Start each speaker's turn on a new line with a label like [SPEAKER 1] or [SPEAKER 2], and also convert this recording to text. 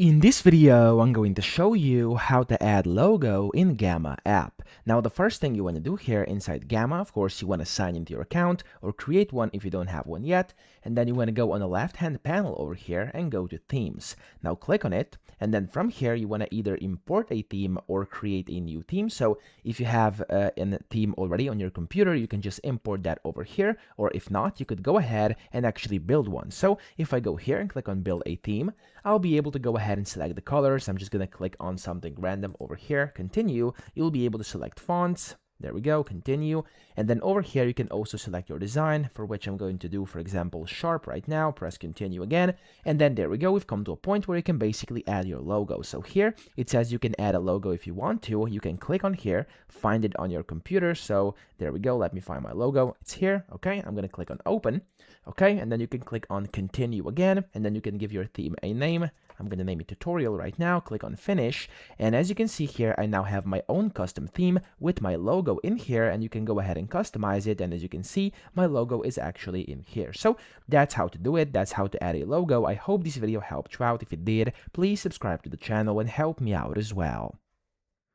[SPEAKER 1] In this video, I'm going to show you how to add logo in Gamma app. Now, the first thing you want to do here inside Gamma, of course, you want to sign into your account or create one if you don't have one yet. And then you want to go on the left-hand panel over here and go to themes. Now click on it. And then from here, you want to either import a theme or create a new theme. So if you have a theme already on your computer, you can just import that over here. Or if not, you could go ahead and actually build one. So if I go here and click on build a theme, I'll be able to go ahead and select the colors. I'm just going to click on something random over here, continue. You'll be able to select fonts. There we go, continue. And then over here, you can also select your design, for which I'm going to do, for example, sharp right now. Press continue again. And then there we go. We've come to a point where you can basically add your logo. So here it says you can add a logo if you want to. You can click on here, find it on your computer. So there we go. Let me find my logo. It's here. Okay. I'm going to click on open. Okay. And then you can click on continue again. And then you can give your theme a name. I'm going to name it tutorial right now. Click on finish. And as you can see here, I now have my own custom theme with my logo in here, and you can go ahead and customize it. And as you can see, my logo is actually in here. So that's how to do it. That's how to add a logo. I hope this video helped you out. If it did, please subscribe to the channel and help me out as well.